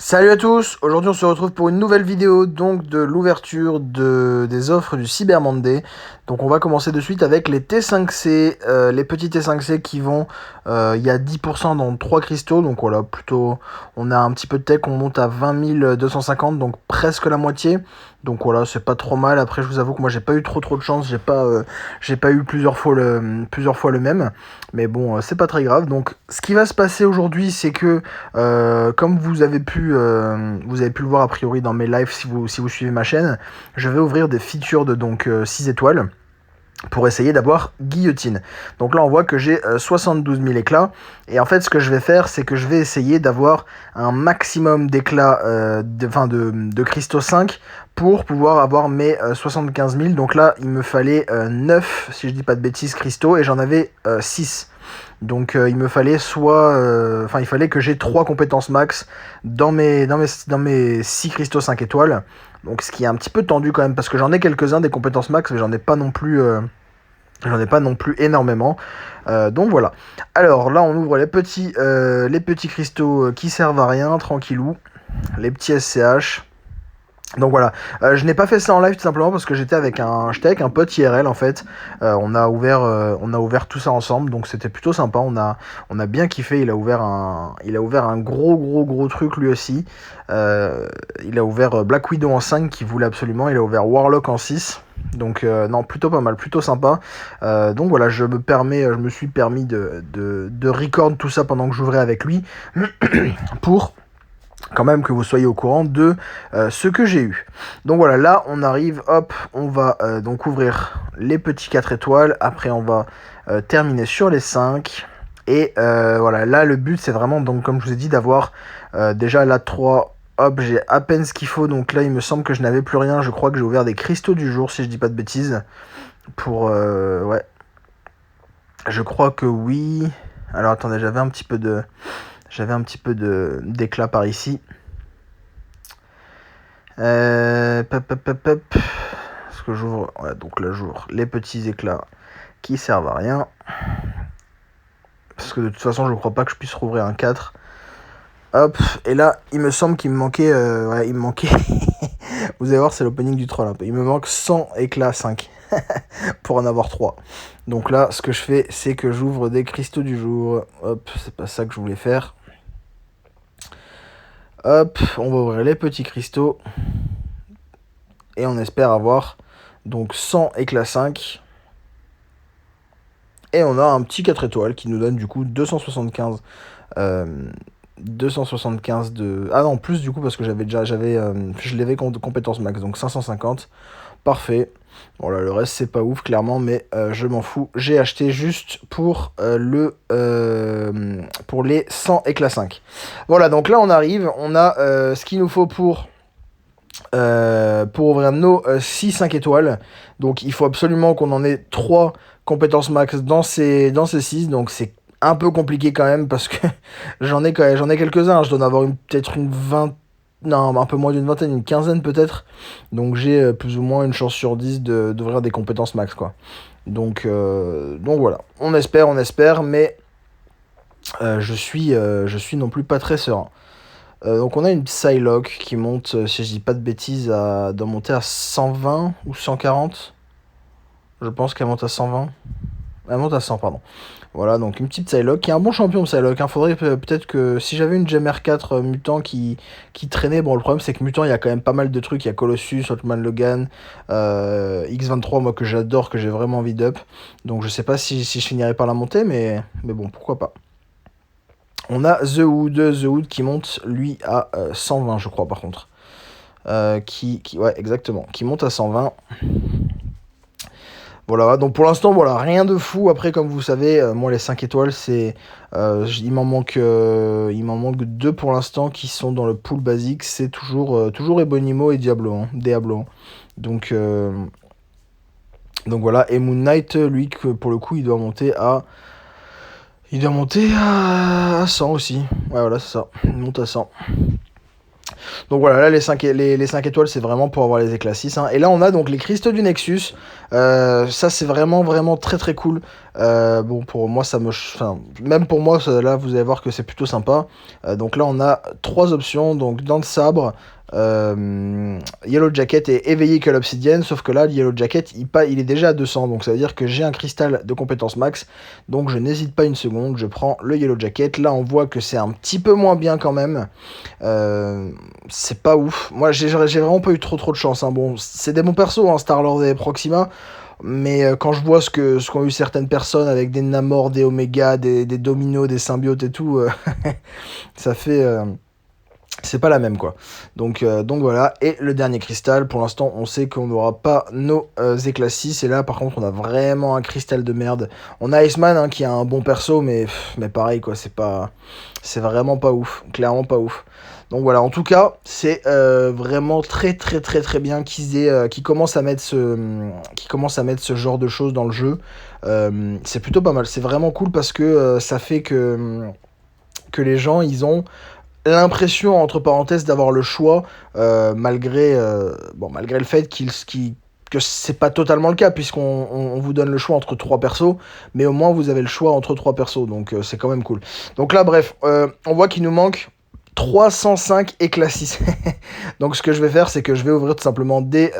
Salut à tous, aujourd'hui on se retrouve pour une nouvelle vidéo donc de l'ouverture des offres du Cyber Monday. Donc on va commencer de suite avec les T5C, les petits T5C qui vont, il y a 10% dans 3 cristaux, donc voilà, plutôt, on a un petit peu de tech, on monte à 20 250, donc presque la moitié. Donc voilà, c'est pas trop mal. Après je vous avoue que moi j'ai pas eu trop de chance, j'ai pas eu plusieurs fois le même. Mais bon, c'est pas très grave. Donc ce qui va se passer aujourd'hui, c'est que comme vous avez pu le voir a priori dans mes lives si vous suivez ma chaîne, je vais ouvrir des features de 6 étoiles pour essayer d'avoir guillotine. Donc là on voit que j'ai 72 000 éclats, et en fait ce que je vais faire, c'est que je vais essayer d'avoir un maximum d'éclats de cristaux 5 pour pouvoir avoir mes 75 000. Donc là il me fallait 9, si je dis pas de bêtises, cristaux, et j'en avais 6. Donc il me fallait il fallait que j'ai 3 compétences max dans mes 6 cristaux 5 étoiles. Donc ce qui est un petit peu tendu quand même, parce que j'en ai quelques-uns des compétences max, mais j'en ai pas non plus énormément. Donc voilà. Alors là on ouvre les petits cristaux qui servent à rien, tranquillou. Les petits SCH. Donc voilà, je n'ai pas fait ça en live tout simplement parce que j'étais avec un pote IRL en fait. On a ouvert tout ça ensemble, donc c'était plutôt sympa. On a bien kiffé. Il a ouvert un gros truc lui aussi. Il a ouvert Black Widow en 5 qu'il voulait absolument. Il a ouvert Warlock en 6. Donc non, plutôt pas mal, plutôt sympa. Donc voilà, je me suis permis de record tout ça pendant que j'ouvrais avec lui pour quand même que vous soyez au courant de ce que j'ai eu. Donc voilà, là on arrive, hop, on va donc ouvrir les petits 4 étoiles, après on va terminer sur les 5, et voilà, là le but c'est vraiment, donc comme je vous ai dit, d'avoir déjà la 3, hop, j'ai à peine ce qu'il faut, donc là il me semble que je n'avais plus rien, je crois que j'ai ouvert des cristaux du jour, si je dis pas de bêtises, pour, ouais, je crois que oui, alors attendez, j'avais un petit peu d'éclat par ici. Parce que j'ouvre, ouais, donc là j'ouvre les petits éclats qui servent à rien. Parce que de toute façon, je crois pas que je puisse rouvrir un 4. Hop, et là, il me semble qu'il me manquait, ouais, il me manquait. Vous allez voir, c'est l'opening du troll un peu. Il me manque 100 éclats 5 pour en avoir 3. Donc là, ce que je fais, c'est que j'ouvre des cristaux du jour. Hop, c'est pas ça que je voulais faire. Hop, on va ouvrir les petits cristaux. Et on espère avoir donc 100 éclats 5. Et on a un petit 4 étoiles qui nous donne du coup 275. 275 de... Ah non, plus du coup, parce que je l'avais compétence max, donc 550. Parfait. Bon là, le reste, c'est pas ouf, clairement, mais je m'en fous. J'ai acheté juste pour les 100 éclats 5. Voilà, donc là, on arrive. On a ce qu'il nous faut pour ouvrir nos 6 5 étoiles. Donc il faut absolument qu'on en ait 3 compétences max dans ces 6. Donc c'est un peu compliqué quand même parce que j'en ai quelques-uns. Je dois en avoir peut-être une 20. Non, un peu moins d'une vingtaine, une quinzaine peut-être. Donc j'ai plus ou moins une chance sur 10 d'ouvrir des compétences max, quoi. Donc voilà. On espère, mais je suis non plus pas très serein. Donc on a une Psylocke qui monte, si je dis pas de bêtises, doit monter à 120 ou 140. Je pense qu'elle monte à 120. Elle monte à 100, pardon. Voilà, donc une petite Psylocke qui est un bon champion, Psylocke. Faudrait peut-être que si j'avais une Gem R4 mutant qui traînait, bon le problème c'est que mutant il y a quand même pas mal de trucs, il y a Colossus, Hotman Logan, X23 moi que j'adore, que j'ai vraiment envie d'up. Donc je sais pas si je finirai par la monter, mais bon pourquoi pas. On a The Hood qui monte, lui, à 120, je crois, par contre. Ouais, exactement, qui monte à 120. Voilà, donc pour l'instant, voilà, rien de fou. Après, comme vous savez, moi, les 5 étoiles, il m'en manque 2 pour l'instant qui sont dans le pool basique. C'est toujours Ebonimo et Diablo. Donc voilà, et Moon Knight, lui, pour le coup, il doit monter à 100 aussi. Ouais, voilà, c'est ça. Il monte à 100. Donc voilà, là les 5 étoiles c'est vraiment pour avoir les éclats 6, hein. Et là on a donc les cristaux du Nexus. Ça c'est vraiment vraiment très très cool. Bon pour moi ça me... Enfin, même pour moi là vous allez voir que c'est plutôt sympa. Donc là on a 3 options, donc dents de sabre, Yellow Jacket et éveillé que l'obsidienne, sauf que là le Yellow Jacket il est déjà à 200, donc ça veut dire que j'ai un cristal de compétence max, donc je n'hésite pas une seconde, je prends le Yellow Jacket. Là on voit que c'est un petit peu moins bien quand même, c'est pas ouf, moi j'ai vraiment pas eu trop de chance, hein. Bon c'est des bons persos, hein, Star-Lord et Proxima, mais quand je vois ce qu'ont eu certaines personnes avec des Namor, des Oméga, des Dominos, des symbiotes et tout, ça fait... c'est pas la même quoi. Donc voilà, et le dernier cristal, pour l'instant on sait qu'on n'aura pas nos éclats 6, et là par contre on a vraiment un cristal de merde. On a Iceman, hein, qui a un bon perso, mais pareil quoi, c'est vraiment pas ouf, clairement pas ouf. Donc voilà, en tout cas c'est vraiment très bien qu'ils commencent à mettre ce genre de choses dans le jeu. C'est plutôt pas mal, c'est vraiment cool parce que ça fait que les gens ils ont l'impression, entre parenthèses, d'avoir le choix, malgré le fait que c'est pas totalement le cas, puisqu'on vous donne le choix entre 3 persos, mais au moins vous avez le choix entre 3 persos, donc c'est quand même cool. Donc là, bref, on voit qu'il nous manque 305 éclats 6. Donc ce que je vais faire, c'est que je vais ouvrir tout simplement des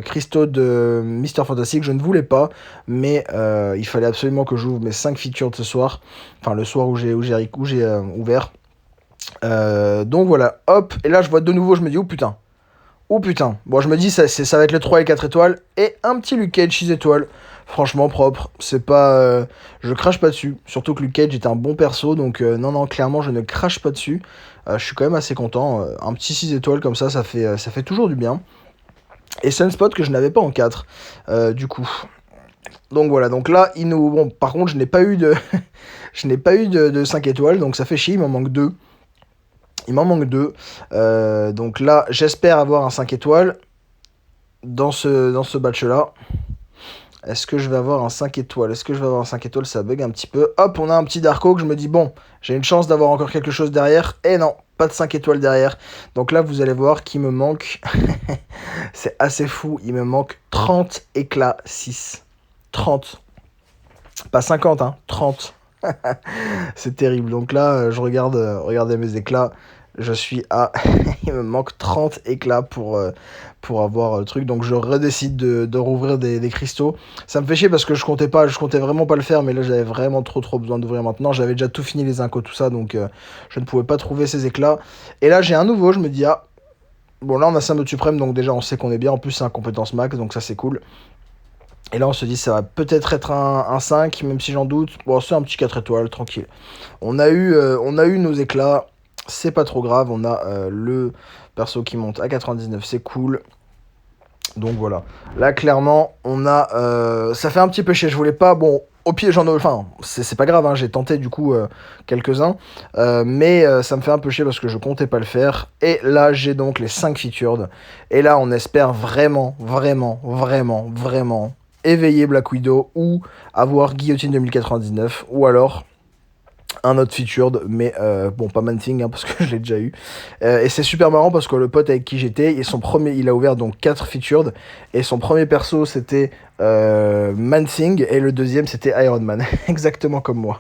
cristaux de Mister Fantastic. Je ne voulais pas, mais il fallait absolument que j'ouvre mes 5 features de ce soir, enfin le soir où j'ai ouvert. Donc voilà, hop, et là je vois de nouveau, je me dis oh putain, bon je me dis ça va être les 3 et 4 étoiles, et un petit Luke Cage 6 étoiles, franchement propre, c'est pas, je crache pas dessus, surtout que Luke Cage était un bon perso, donc non clairement je ne crache pas dessus, je suis quand même assez content, un petit 6 étoiles comme ça fait toujours du bien, et Sunspot que je n'avais pas en 4, du coup. Donc voilà, donc là, bon, par contre je n'ai pas eu de, je n'ai pas eu de 5 étoiles, donc ça fait chier, il m'en manque 2. Il m'en manque 2. Donc là, j'espère avoir un 5 étoiles dans ce batch-là. Est-ce que je vais avoir un 5 étoiles? Est-ce que je vais avoir un 5 étoiles? Ça bug un petit peu. Hop, on a un petit Dark Oak. Je me dis, bon, j'ai une chance d'avoir encore quelque chose derrière. Et non, pas de 5 étoiles derrière. Donc là, vous allez voir qu'il me manque... C'est assez fou. Il me manque 30 éclats 6. 30. Pas 50, hein. 30. C'est terrible. Donc là, je regarde, regardez mes éclats. Je suis à... Il me manque 30 éclats pour avoir le truc. Donc je redécide de rouvrir des cristaux. Ça me fait chier parce que je comptais vraiment pas le faire. Mais là, j'avais vraiment trop besoin d'ouvrir maintenant. J'avais déjà tout fini, les incos, tout ça. Donc je ne pouvais pas trouver ces éclats. Et là, j'ai un nouveau. Je me dis, ah... Bon, là, on a Symbiote Suprême. Donc déjà, on sait qu'on est bien. En plus, c'est un compétence max. Donc ça, c'est cool. Et là, on se dit, ça va peut-être être un 5, même si j'en doute. Bon, c'est un petit 4 étoiles, tranquille. On a eu nos éclats, c'est pas trop grave. On a le perso qui monte à 99, c'est cool. Donc voilà. Là, clairement, on a... ça fait un petit peu chier, je voulais pas... Bon, au pied, j'en ai... Enfin, c'est pas grave, hein, j'ai tenté, du coup, quelques-uns. Mais ça me fait un peu chier parce que je comptais pas le faire. Et là, j'ai donc les 5 featured. Et là, on espère vraiment éveiller Black Widow ou avoir Guillotine 2099 ou alors un autre featured, mais bon, pas Man-Thing, hein, parce que je l'ai déjà eu. Et c'est super marrant parce que le pote avec qui j'étais, il a ouvert donc 4 featured, et son premier perso c'était Man-Thing, et le deuxième c'était Iron Man, exactement comme moi.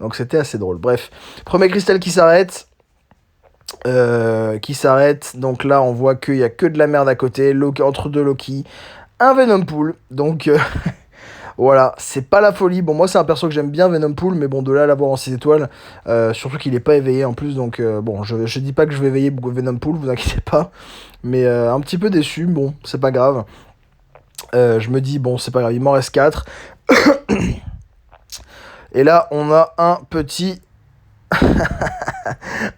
Donc c'était assez drôle. Bref, premier cristal qui s'arrête. Donc là on voit qu'il y a que de la merde à côté, entre deux Loki, un Venom Pool, donc voilà, c'est pas la folie. Bon, moi c'est un perso que j'aime bien, Venom Pool, mais bon, de là à l'avoir en 6 étoiles, surtout qu'il est pas éveillé en plus, donc bon, je dis pas que je vais éveiller Venom Pool, vous inquiétez pas, mais un petit peu déçu, bon, c'est pas grave. Je me dis, bon, c'est pas grave, il m'en reste 4. Et là, on a un petit...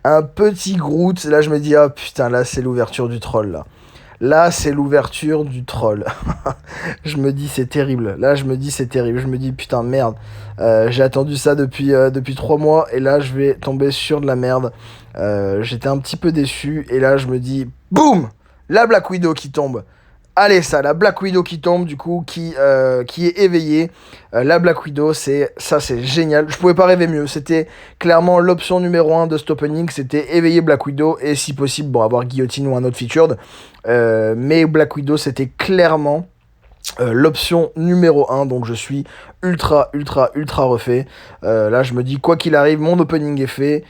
un petit Groot, là je me dis, ah putain, là c'est l'ouverture du troll, là. Là, c'est l'ouverture du troll. Je me dis, c'est terrible. Là, je me dis, c'est terrible. Je me dis, putain, merde. J'ai attendu ça depuis 3 mois. Et là, je vais tomber sur de la merde. J'étais un petit peu déçu. Et là, je me dis, boum, la Black Widow qui tombe. Allez, ça, la Black Widow qui tombe, du coup, qui est éveillée. La Black Widow, c'est génial. Je pouvais pas rêver mieux. C'était clairement l'option numéro 1 de cet opening. C'était éveiller Black Widow et, si possible, bon, avoir Guillotine ou un autre featured. Mais Black Widow, c'était clairement l'option numéro 1. Donc, je suis ultra refait. Là, je me dis, quoi qu'il arrive, mon opening est fait.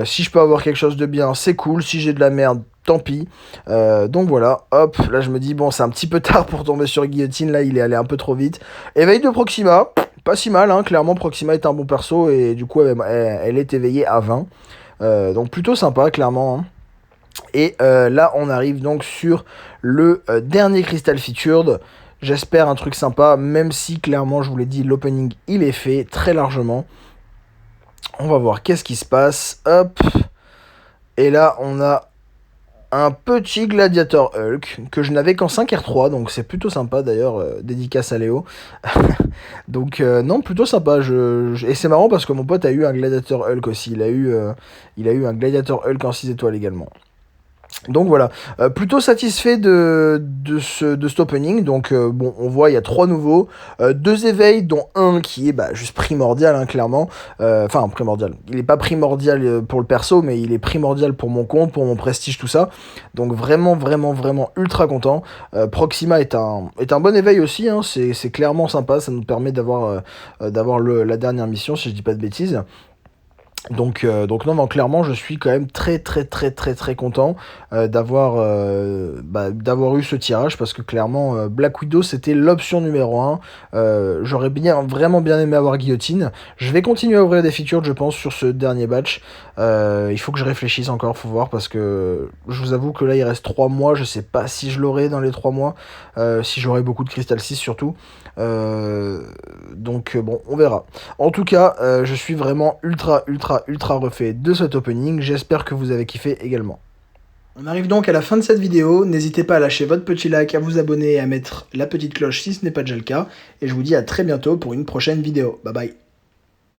Si je peux avoir quelque chose de bien, c'est cool. Si j'ai de la merde, tant pis. Donc voilà, hop, là je me dis, bon, c'est un petit peu tard pour tomber sur Guillotine, là il est allé un peu trop vite. Éveil de Proxima, pas si mal, hein, clairement Proxima est un bon perso, et du coup elle est éveillée à 20. Donc plutôt sympa, clairement. Hein. Et là on arrive donc sur le dernier Crystal Featured. J'espère un truc sympa, même si clairement je vous l'ai dit, l'opening il est fait très largement. On va voir qu'est-ce qui se passe, hop. Et là on a un petit Gladiator Hulk que je n'avais qu'en 5R3, donc c'est plutôt sympa d'ailleurs, dédicace à Léo. Donc non, plutôt sympa. Et c'est marrant parce que mon pote a eu un Gladiator Hulk aussi, il a eu un Gladiator Hulk en 6 étoiles également. Donc voilà, plutôt satisfait de cet opening. Donc bon, on voit il y a 3 nouveaux, 2 éveils dont un qui est juste primordial, hein, clairement. Enfin primordial, il est pas primordial pour le perso, mais il est primordial pour mon compte, pour mon prestige, tout ça. Donc vraiment ultra content. Proxima est un bon éveil aussi, hein, c'est clairement sympa, ça nous permet d'avoir la dernière mission, si je dis pas de bêtises. Donc non, clairement, je suis quand même très content d'avoir eu ce tirage, parce que clairement, Black Widow, c'était l'option numéro 1. J'aurais vraiment bien aimé avoir Guillotine. Je vais continuer à ouvrir des features, je pense, sur ce dernier batch. Il faut que je réfléchisse encore, faut voir, parce que je vous avoue que là, il reste 3 mois. Je sais pas si je l'aurai dans les 3 mois, si j'aurai beaucoup de Crystal 6 surtout. Donc bon, on verra. En tout cas, je suis vraiment ultra refait de cet opening. J'espère que vous avez kiffé également. On arrive donc à la fin de cette vidéo. N'hésitez pas à lâcher votre petit like, à vous abonner et à mettre la petite cloche si ce n'est pas déjà le cas. Et je vous dis à très bientôt pour une prochaine vidéo. Bye bye.